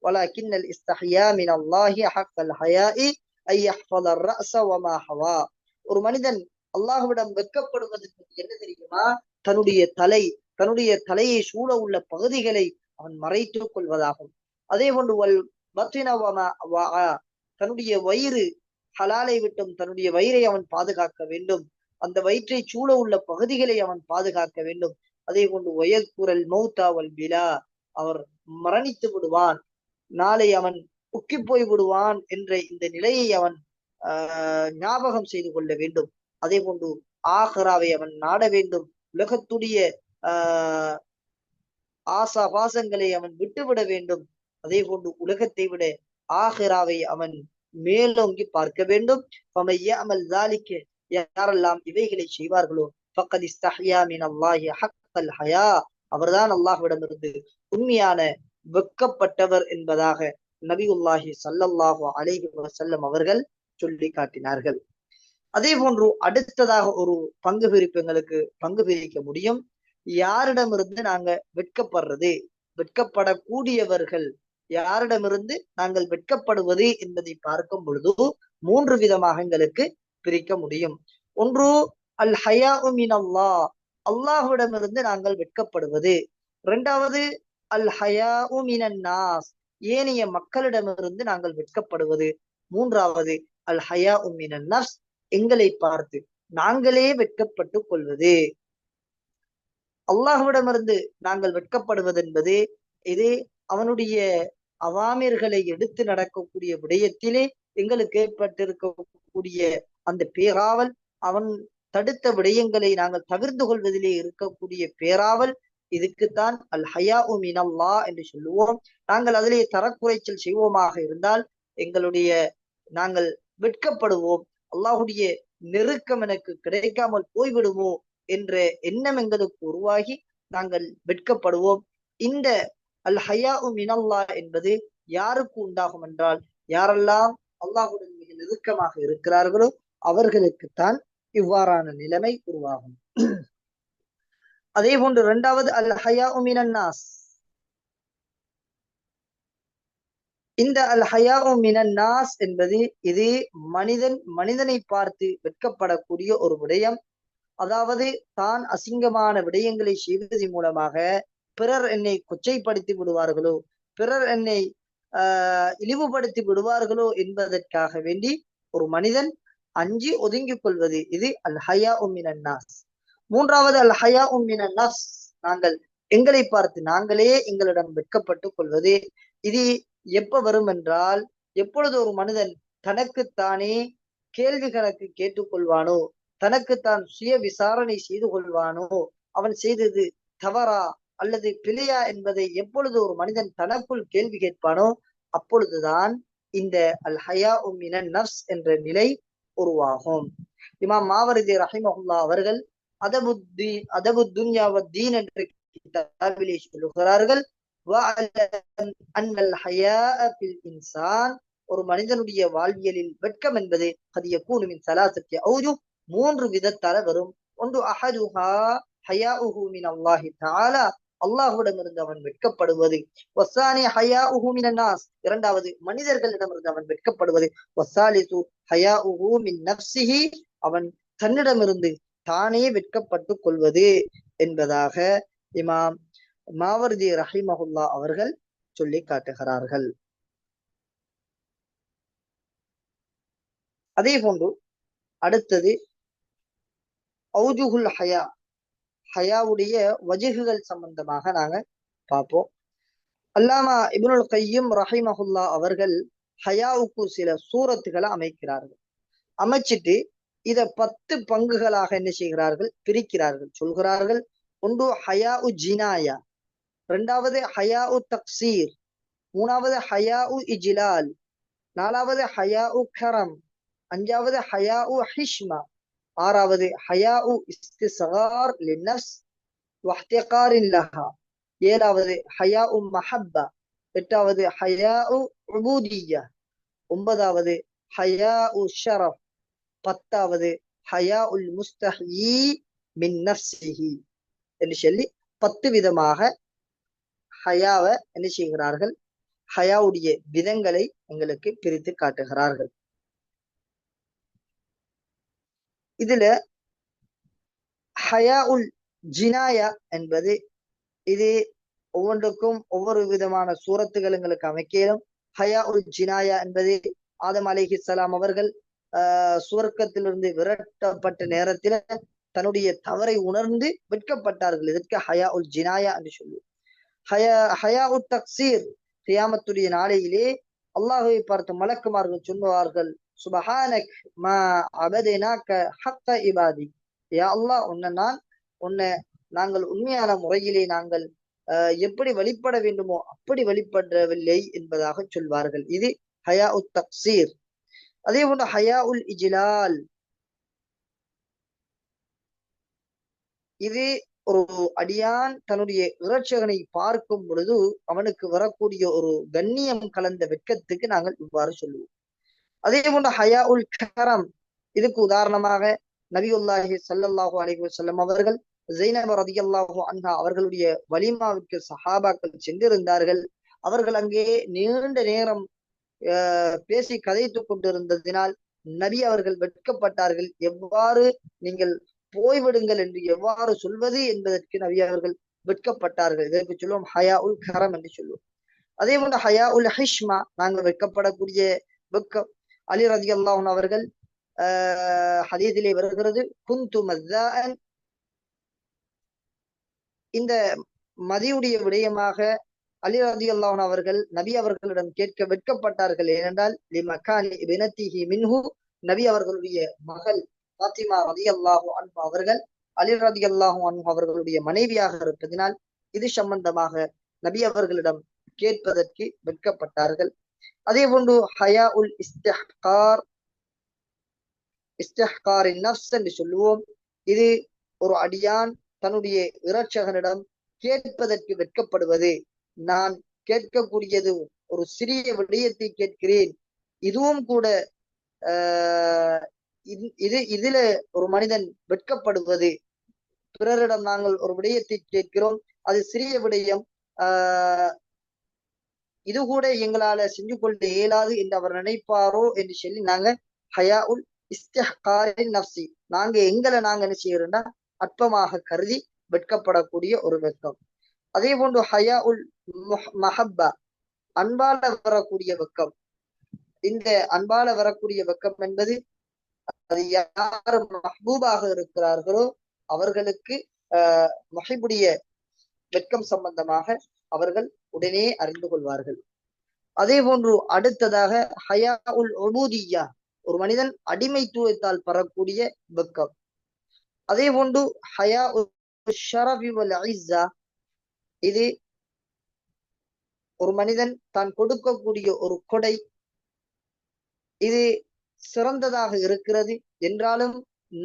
வலக்கின்னல் இஸ்தஹியா மினல்லாஹி ஹக்கல் ஹயாஇ ஐ யஹ்ஃபதர் ரஅஸ வமா ஹவா. ஒரு மனிதன் அல்லாஹ்விடம் வெட்கப்படுவது என்ன தெரியுமா? தன்னுடைய தலை தன்னுடைய தலையை சூழ உள்ள பகுதிகளை அவன் மறைத்துக் கொள்வதாகும். அதே போன்று தன்னுடைய வயிறு ஹலாலை விட்டும் தன்னுடைய வயிறை அவன் பாதுகாக்க வேண்டும். அந்த வயிற்றை சூழ உள்ள பகுதிகளை அவன் பாதுகாக்க வேண்டும். அதே போன்று வயற்குரல் மௌத்தாவல் பிலா, அவர் மரணித்து விடுவான், நாளை அவன் உக்கி போய் விடுவான் என்ற இந்த நிலையை அவன் ஞாபகம் செய்து கொள்ள வேண்டும். அதே போன்று ஆஹ்ராவை அவன் நாட வேண்டும். உலகத்துடைய ஆசாபாசங்களை அவன் விட்டுவிட வேண்டும். அதே போன்று உலகத்தை விட ஆஹிராவை அவன் மேலோங்கி பார்க்க வேண்டும். யாரெல்லாம் இவைகளை செய்வார்களோ அவர்தான் அல்லாஹ்விடமிருந்து உண்மையான வெட்கப்பட்டவர் என்பதாக நபியுல்லாஹி ஸல்லல்லாஹு அலைஹி வஸல்லம் அவர்கள் சொல்லி காட்டினார்கள். அதே போன்று அடுத்ததாக ஒரு பங்கு பிரிப்புங்களுக்கு பங்கு பிரிக்க முடியும். யாரிடமிருந்து நாங்க வெட்கப்படுறது, வெட்கப்படக்கூடியவர்கள் யாரிடமிருந்து நாங்கள் வெட்கப்படுவது என்பதை பார்க்கும் பொழுது 3 விதமாக எங்களுக்கு பிரிக்க முடியும். ஒன்று அல் ஹயாஉ மினல்லாஹ், அல்லாஹ்விடமிருந்து நாங்கள் வெட்கப்படுவது. இரண்டாவது அல் ஹயாஉ மினன் நாஸ், ஏனைய மக்களிடமிருந்து நாங்கள் வெட்கப்படுவது. மூன்றாவது அல் ஹயாஉ மினன் நஃப்ஸ், எங்களை பார்த்து நாங்களே வெட்கப்பட்டு கொள்வது. அல்லாஹ்விடமிருந்து நாங்கள் வெட்கப்படுவது என்பது இது அவனுடைய அவாமிர்களை எடுத்து நடக்கக்கூடிய விடயத்திலே எங்களுக்கு ஏற்பட்டிருக்கக்கூடிய அந்த பேராவல், அவன் தடுத்த விடயங்களை நாங்கள் தவிர்த்து கொள்வதிலே இருக்கக்கூடிய பேராவல், இதுக்குத்தான் அல் ஹயாஉ மினல்லாஹ் என்று சொல்லுவோம். நாங்கள் அதிலே தரக்குறைச்சல் செய்வோமாக இருந்தால் நாங்கள் வெட்கப்படுவோம். அல்லாஹுடைய நெருக்கம் எனக்கு கிடைக்காமல் போய்விடுமோ என்ற எண்ணம் எங்களுக்கு உருவாகி நாங்கள் வெட்கப்படுவோம். இந்த அல் ஹயாஉ மினல்லாஹ் என்பது யாருக்கு உண்டாகும் என்றால், யாரெல்லாம் அல்லாஹுடன் மிக நெருக்கமாக இருக்கிறார்களோ அவர்களுக்குத்தான் இவ்வாறான நிலைமை உருவாகும். அதே போன்று இரண்டாவது அல் ஹயாஉ மினன் நாஸ். இந்த அல் ஹயாஉ மினன் நாஸ் என்பது இது மனிதனை பார்த்து வெட்கப்படக்கூடிய ஒரு விடயம். அதாவது தான் அசிங்கமான விடயங்களை செய்வதன் மூலமாக பிறர் என்னை கொச்சைப்படுத்தி விடுவார்களோ, பிறர் என்னை இழிவுபடுத்தி விடுவார்களோ என்பதற்காக வேண்டி ஒரு மனிதன் அஞ்சி ஒதுங்கிக் கொள்வது, இது அல் ஹயாஉ மினன் நாஸ். மூன்றாவது அல் ஹயாஉ மினன் நஃப்ஸ், நாங்கள் எங்களை பார்த்து நாங்களே எங்களிடம் வெட்கப்பட்டுக் கொள்வது. இது எப்ப வரும் என்றால், எப்பொழுது ஒரு மனிதன் தனக்குத்தானே கேள்வி கணக்கு கேட்டுக்கொள்வானோ, தனக்குத்தான் சுய விசாரணை செய்து கொள்வானோ, அவன் செய்தது தவறா அல்லது பிழையா என்பதை எப்பொழுது ஒரு மனிதன் தனக்குள் கேள்வி கேட்பானோ அப்பொழுதுதான் இந்த அல் ஹயாஉ மினன் நஃப்ஸ் என்ற நிலை உருவாகும். இமாம் மாவரிதி ரஹிமஹுல்லாஹ் அவர்கள் அதபு துன்யா வத்தீன் என்ற கிதாபிலே சொல்லுகிறார்கள், அன்னல் ஹயாஅ ஃபில் இன்சான், ஒரு மனிதனுடைய வாழ்வியலில் வெட்கம் என்பது கத் யகூனு மின் ஸலாஸத்தி அவ்ஜுஹ், 3 விதத்தால வரும். ஒன்று அஹதுஹா ஹயாஉஹு மினல்லாஹி தஆலா, அல்லாஹ்விடமிருந்து அவன் வெட்கப்படுவது. வஸ்ஸானி ஹயாஉஹு மினன் நாஸ், இரண்டாவது மனிதர்களிடமிருந்து அவன் வெட்கப்படுவது. வஸ்ஸாலிசு ஹயாஉஹு மின் நஃப்ஸிஹி, அவன் தன்னிடமிருந்து தானே வெட்கப்பட்டு கொள்வது என்பதாக இமாம் மாவர்தி ரஹிமஹுல்லாஹ் அவர்கள் சொல்லி காட்டுகிறார்கள். அதே போன்று அடுத்தது அவுஜுகுல் ஹயா, ஹயாவுடைய வஜகுகள் சம்பந்தமாக நாங்க பார்ப்போம். அல்லாமா இப்னுல் கையும் ரஹிமஹுல்லாஹ் அவர்கள் ஹயாவுக்கு சில சூரத்துகளை அமைக்கிறார்கள். அமைச்சிட்டு இத 10 பங்குகளாக என்ன செய்கிறார்கள், பிரிக்கிறார்கள். சொல்கிறார்கள், ஒன்று ஹயாஉ ஜினாயா, இரண்டாவது ஹயாஉ தக்சீர், மூணாவது ஹயாஉ இஜ்லால், நாலாவது ஹயாஉ கரம், அஞ்சாவது ஹயாஉ ஹிஷ்மா, ஆறாவது ஹயாஉ இஸ்திஸ்கார் லின்னஃப்ஸ் வஹ்திகாரின் லஹா, ஏழாவது ஹயாஉ மஹப்பா, எட்டாவது ஹயாஉ உபூதிய்யா, ஒன்பதாவது ஹயாஉ ஷரஃப், பத்தாவது ஹயாஉல் முஸ்தஹி மின் நஃப்ஸிஹி என்று சொல்லி 10 விதமாக ஹயாவை என்ன செய்கிறார்கள், ஹயாவுடைய விதங்களை எங்களுக்கு பிரித்து காட்டுகிறார்கள். இதுல ஹயாஉல் ஜினாயா என்பது இது ஒவ்வொன்றுக்கும் ஒவ்வொரு விதமான சூரத்துகள் எங்களுக்கு அமைக்கலும். ஹயா உல் ஜினாயா என்பது ஆதம் அலைஹிஸ்ஸலாம் அவர்கள் சுவர்க்கத்திலிருந்து விரட்டப்பட்ட நேரத்தில் தன்னுடைய தவறை உணர்ந்து வெட்கப்பட்டார்கள். இதற்கு ஹயா உல் ஜினாயா என்று சொல்லுவோம். ஹயா உல் தக்சீர், கியாமத்துடைய நாளையிலே அல்லாஹுவை பார்த்து மலக்குமார்கள் சொல்லுவார்கள், சுபஹானக் மா அபதனாக ஹக்க இபாதி, யா அல்லாஹ் உன்னை நாங்கள் உண்மையான முறையிலே நாங்கள் எப்படி வழிபட வேண்டுமோ அப்படி வழிபடவில்லை என்பதாக சொல்வார்கள். இது ஹயா உல் தக்சீர். அதே போன்று ஹயா உல் இஜ்லால், இது ஒரு அடியான் தன்னுடைய இரட்சகனை பார்க்கும் பொழுது அவனுக்கு வரக்கூடிய ஒரு கண்ணியம் கலந்த வெட்கத்துக்கு நாங்கள் இவ்வாறு சொல்லுவோம். அதே போன்று ஹயா உல் கரம், இதுக்கு உதாரணமாக நபியுல்லாஹி ஸல்லல்லாஹு அலைஹி வஸல்லம் அவர்கள் ஸைனப் ரலியல்லாஹு அன்ஹா அவர்களுடைய வலிமாவுக்கு சஹாபாக்கள் சென்றிருந்தார்கள். அவர்கள் அங்கே நீண்ட நேரம் பேசி கதைத்துக் கொண்டிருந்ததினால் நபி அவர்கள் வெட்கப்பட்டார்கள். எவ்வாறு நீங்கள் போய்விடுங்கள் என்று எவ்வாறு சொல்வது என்பதற்கு நபி அவர்கள் வெட்கப்பட்டார்கள். இதற்கு சொல்லுவோம் ஹயா உல் கரம் என்று சொல்லுவோம். அதே போன்று ஹயா உல் ஹிஷ்மா, நாங்கள் வெட்கப்படக்கூடிய வெட்கம். அலி ரலியல்லாஹு அன்ஹு அவர்கள் ஹதீஸிலே வருகிறது, குந்து மஸ்ஸாஅன், இந்த மதியுடைய விடயமாக அலி ரலியல்லாஹு அன்ஹு அவர்கள் நபி அவர்களிடம் கேட்க வெட்கப்பட்டார்கள். ஏனென்றால் லிமகானி பினத்திஹி மின்ஹு, நபி அவர்களுடைய மகள் ஃபாத்திமா ரலியல்லாஹு அன்ஹா அவர்கள் அலி ரலியல்லாஹு அன்ஹு அவர்களுடைய மனைவியாக இருப்பதினால் இது சம்பந்தமாக நபி அவர்களிடம் கேட்பதற்கு வெட்கப்பட்டார்கள். அதே போன்று ஹயா உல் இஸ்திஹ்காரின் நஃப்ஸ் என்று சொல்லுவோம். இது ஒரு அடியான் தன்னுடைய இரட்சகனிடம் கேட்பதற்கு வெட்கப்படுவது. நான் கேட்கக்கூடியது ஒரு சிறிய விடயத்தை கேட்கிறேன், இதுவும் கூட இதுல ஒரு மனிதன் வெட்கப்படுவது. பிறரிடம் நாங்கள் ஒரு விடயத்தை கேட்கிறோம், அது சிறிய விடயம், இது கூட எங்களால செஞ்சு கொள்ள இயலாது என்று அவர் நினைப்பாரோ என்று சொல்லி நாங்க ஹயா உல் இஸ்திஹ்காரின் நஃப்ஸி, நாங்க எங்களை நாங்க என்ன செய்யறோம்னா அற்பமாக கருதி வெட்கப்படக்கூடிய ஒரு வெட்கம். அதே போன்று ஹயா உல் மஹப்பா, அன்பால வரக்கூடிய வெக்கம். இந்த அன்பால வரக்கூடிய வெக்கம் என்பது அது யார் மஹ்பூபாக இருக்கிறார்களோ அவர்களுக்கு மஹிபுடைய வெட்கம் சம்பந்தமாக அவர்கள் உடனே அறிந்து கொள்வார்கள். அதே போன்று அடுத்ததாக ஹயா உல் உபூதிய்யா, ஒரு மனிதன் அடிமைத்துவத்தால் பெறக்கூடிய வெக்கம். அதே போன்று ஹயா உல் ஷரஃபி வல் இஸ்ஸா, இது ஒரு மனிதன் தான் கொடுக்கக்கூடிய ஒரு கொடை, இது சிறந்ததாக இருக்கிறது என்றாலும்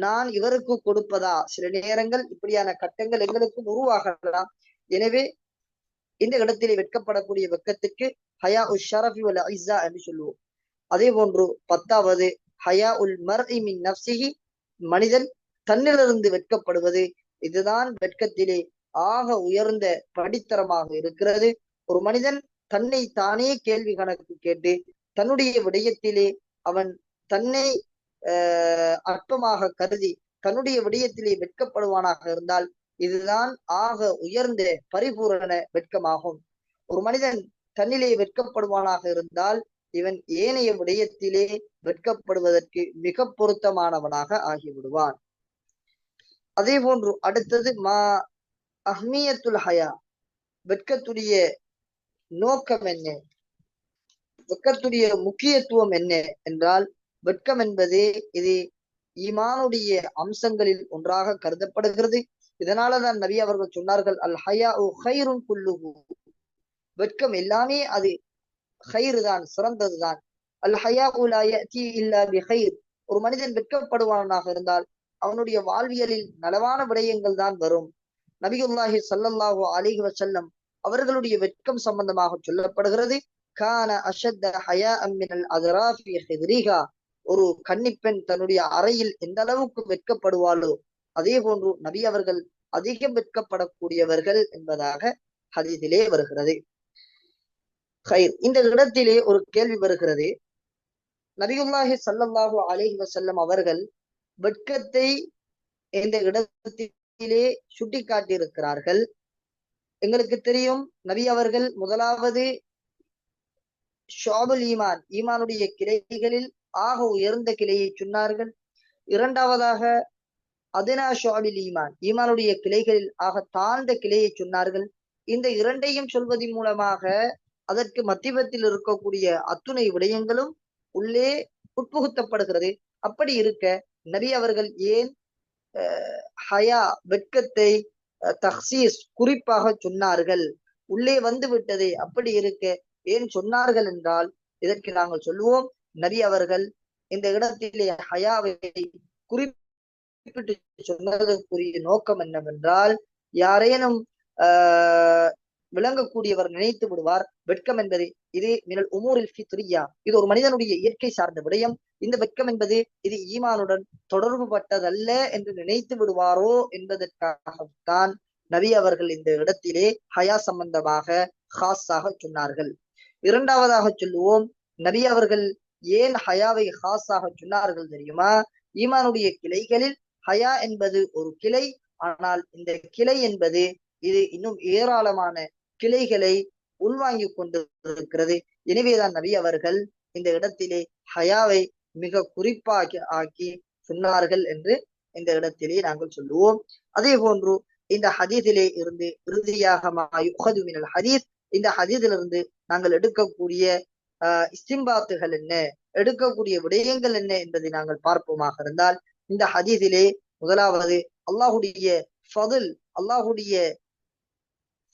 நான் இவருக்கு கொடுப்பதா, சில நேரங்கள் இப்படியான கட்டங்கள் எங்களுக்கும் உருவாகலாம். எனவே இந்த இடத்திலே வெட்கப்படக்கூடிய வெக்கத்துக்கு ஹயா உல் ஷரஃபி வல் இஸ்ஸா என்று சொல்லுவோம். அதே போன்று 10வது ஹயா உல் மர்இ மின் நஃப்ஸிஹி, மனிதன் தன்னிலிருந்து வெட்கப்படுவது. இதுதான் வெட்கத்திலே ஆக உயர்ந்த படித்தரமாக இருக்கிறது. ஒரு மனிதன் தன்னை தானே கேள்வி கணக்கு கேட்டு தன்னுடைய விடயத்திலே அவன் தன்னை அற்பமாக கருதி தன்னுடைய விடயத்திலே வெட்கப்படுவானாக இருந்தால் இதுதான் ஆக உயர்ந்த பரிபூரண வெட்கமாகும். ஒரு மனிதன் தன்னிலே வெட்கப்படுவானாக இருந்தால் இவன் ஏனைய விடயத்திலே வெட்கப்படுவதற்கு மிக பொருத்தமானவனாக ஆகிவிடுவான். அதே போன்று அடுத்தது மா அஹ்மியத்துல் ஹயா, வெட்கத்துடைய நோக்கம் என்ன, வெட்கத்துடைய முக்கியத்துவம் என்ன என்றால், வெட்கம் என்பது இது ஈமானுடைய அம்சங்களில் ஒன்றாக கருதப்படுகிறது. இதனாலதான் நபி அவர்கள் சொன்னார்கள், அல் ஹயா ஹைருன் குல்லுஹு, வெட்கம் எல்லாமே அது ஹைரு தான், சிறந்ததுதான். அல் ஹயா லா யஅதி இல்லா பிஹைர், ஒரு மனிதன் வெட்கப்படுவானாக இருந்தால் அவனுடைய வாழ்வியலில் நலவான விடயங்கள் தான் வரும். நபியுல்லாஹி ஸல்லல்லாஹு அலைஹி வஸல்லம் அவர்களுடைய வெட்கம் சம்பந்தமாக சொல்லப்படுகிறது, கான அஷத்த ஹயாஅன் மினல் அத்ராஃபி ஹித்ரிஹா, ஒரு கன்னிப்பெண் தன்னுடைய அறையில் எந்த அளவுக்கு வெட்கப்படுவாளோ அதே போன்று நபி அவர்கள் அதிகம் வெட்கப்படக்கூடியவர்கள் என்பதாக ஹதீஸிலே வருகிறது. இந்த இடத்திலே ஒரு கேள்வி வருகிறது, நபியுல்லாஹி ஸல்லல்லாஹு அலைஹி வஸல்லம் அவர்கள் வெட்கத்தை இந்த இடத்தில் ஹதீஸிலே சுட்டி காட்டியிருக்கிறார்கள். எங்களுக்கு தெரியும் நபி அவர்கள் முதலாவது ஷுஅபுல் ஈமான், ஈமானுடைய கிளைகளில் ஆக உயர்ந்த கிளையை சொன்னார்கள். இரண்டாவதாக அதுனா ஷுஅபில் ஈமான், ஈமானுடைய கிளைகளில் ஆக தாழ்ந்த கிளையை சொன்னார்கள். இந்த இரண்டையும் சொல்வதன் மூலமாக அதற்கு மத்தியத்தில் இருக்கக்கூடிய அத்துணை விடயங்களும் உள்ளே உட்புகுத்தப்படுகிறது. அப்படி இருக்க நபி அவர்கள் ஏன் ஹயா வெட்கத்தை தஹ்சீஸ் குறிப்பாக சொன்னார்கள்? உள்ளே வந்து விட்டதே, அப்படி இருக்க ஏன் சொன்னார்கள் என்றால் இதற்கு நாங்கள் சொல்லுவோம், நபி அவர்கள் இந்த இடத்திலே ஹயாவை குறிப்பிட்டு சொன்னதற்குரிய நோக்கம் என்னவென்றால், யாரேனும் விளங்கக்கூடியவர் நினைத்து விடுவார் வெட்கம் என்பது இது மினல் உமூரில் ஃபித்ரியா, இது ஒரு மனிதனுடைய இயற்கை சார்ந்த விடயம், இந்த வெட்கம் என்பது இது ஈமானுடன் தொடர்பு பட்டதல்ல என்று நினைத்து விடுவாரோ என்பதற்காகத்தான் நபி அவர்கள் இந்த இடத்திலே ஹயா சம்பந்தமாக ஹாஸாக சொன்னார்கள். இரண்டாவதாக சொல்லுவோம், நபி அவர்கள் ஏன் ஹயாவை ஹாஸாக சொன்னார்கள் தெரியுமா? ஈமானுடைய கிளைகளில் ஹயா என்பது ஒரு கிளை, ஆனால் இந்த கிளை என்பது இது இன்னும் ஏராளமான கிளைகளை உள்வாங்கிக் கொண்டிருக்கிறது. எனவேதான் நபி அவர்கள் இந்த இடத்திலே ஹயாவை மிக குறிப்பாக ஆக்கி சொன்னார்கள் என்று இந்த இடத்திலே நாங்கள் சொல்லுவோம். அதே போன்று இந்த ஹதீஸிலே இருந்து இறுதியாக ஹதீஸ், இந்த ஹதீஸிலிருந்து நாங்கள் எடுக்கக்கூடிய இஸ்திம்பாத்துகள் என்ன, எடுக்கக்கூடிய விடயங்கள் என்ன என்பதை நாங்கள் பார்ப்போமாக இருந்தால், இந்த ஹதீஸிலே முதலாவது அல்லாஹுடைய ஃபதுல், அல்லாஹுடைய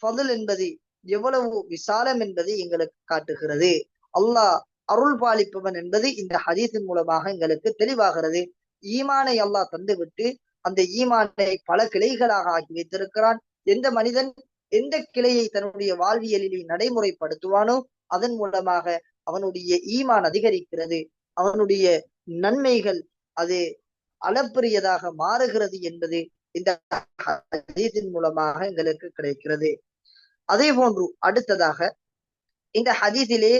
ஃபதுல் என்பது எவ்வளவு விசாலம் என்பதை எங்களுக்கு காட்டுகிறது. அல்லாஹ் அருள் பாலிப்பவன் என்பது இந்த ஹதீஸின் மூலமாக எங்களுக்கு தெளிவாகிறது. ஈமானை அல்லாஹ் தந்துவிட்டு அந்த ஈமானை பல கிளைகளாக ஆக்கி வைத்திருக்கிறான். எந்த மனிதன் எந்த கிளையை தன்னுடைய வாழ்வியலில் நடைமுறைப்படுத்துவானோ அதன் மூலமாக அவனுடைய ஈமான் அதிகரிக்கிறது, அவனுடைய நன்மைகள் அது அளப்பரியதாக மாறுகிறது என்பது இந்த ஹதீஸின் மூலமாக எங்களுக்கு கிடைக்கிறது. அதே போன்று அடுத்ததாக இந்த ஹதீஸிலே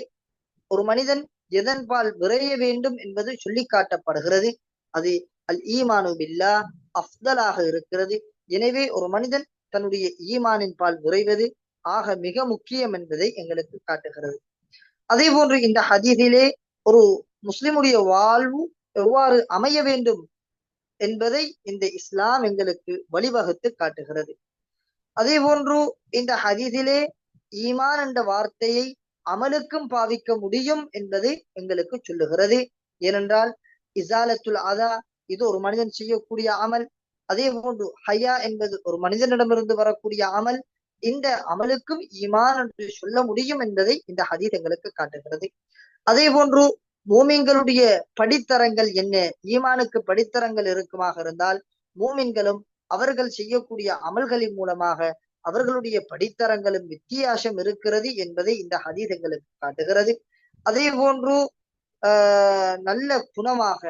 ஒரு மனிதன் எதன்பால் விரைய வேண்டும் என்பது சொல்லி காட்டப்படுகிறது. அது அல் ஈமானு பில்லாஹ் அஃதலாக இருக்கிறது. எனவே ஒரு மனிதன் தன்னுடைய ஈமானின் பால் விரைவது ஆக மிக முக்கியம் என்பதை எங்களுக்கு காட்டுகிறது. அதே போன்று இந்த ஹதீஸிலே ஒரு முஸ்லிமுடைய வாழ்வு எவ்வாறு அமைய வேண்டும் என்பதை இந்த இஸ்லாம் எங்களுக்கு வழிவகுத்து காட்டுகிறது. அதே போன்று இந்த ஹதீஸிலே ஈமான் என்ற வார்த்தையை அமலுக்கும் பாவிக்க முடியும் என்பது எங்களுக்கு சொல்லுகிறது. ஏனென்றால் இசாலத்துல் அதா இது ஒரு மனிதன் செய்யக்கூடிய அமல். அதே போன்று ஹயா என்பது ஒரு மனிதனிடமிருந்து வரக்கூடிய அமல். இந்த அமலுக்கும் ஈமான் என்று சொல்ல முடியும் என்பதை இந்த ஹதீஸ் எங்களுக்கு காட்டுகிறது. அதே போன்று மூமின்களுடைய படித்தரங்கள் என்ன, ஈமானுக்கு படித்தரங்கள் இருக்குமாக இருந்தால் மூமின்களும் அவர்கள் செய்யக்கூடிய அமல்களின் மூலமாக அவர்களுடைய படித்தரங்களும் வித்தியாசம் இருக்கிறது என்பதை இந்த ஹதீஸ் எங்களுக்கு காட்டுகிறது. அதே போன்று நல்ல குணமாக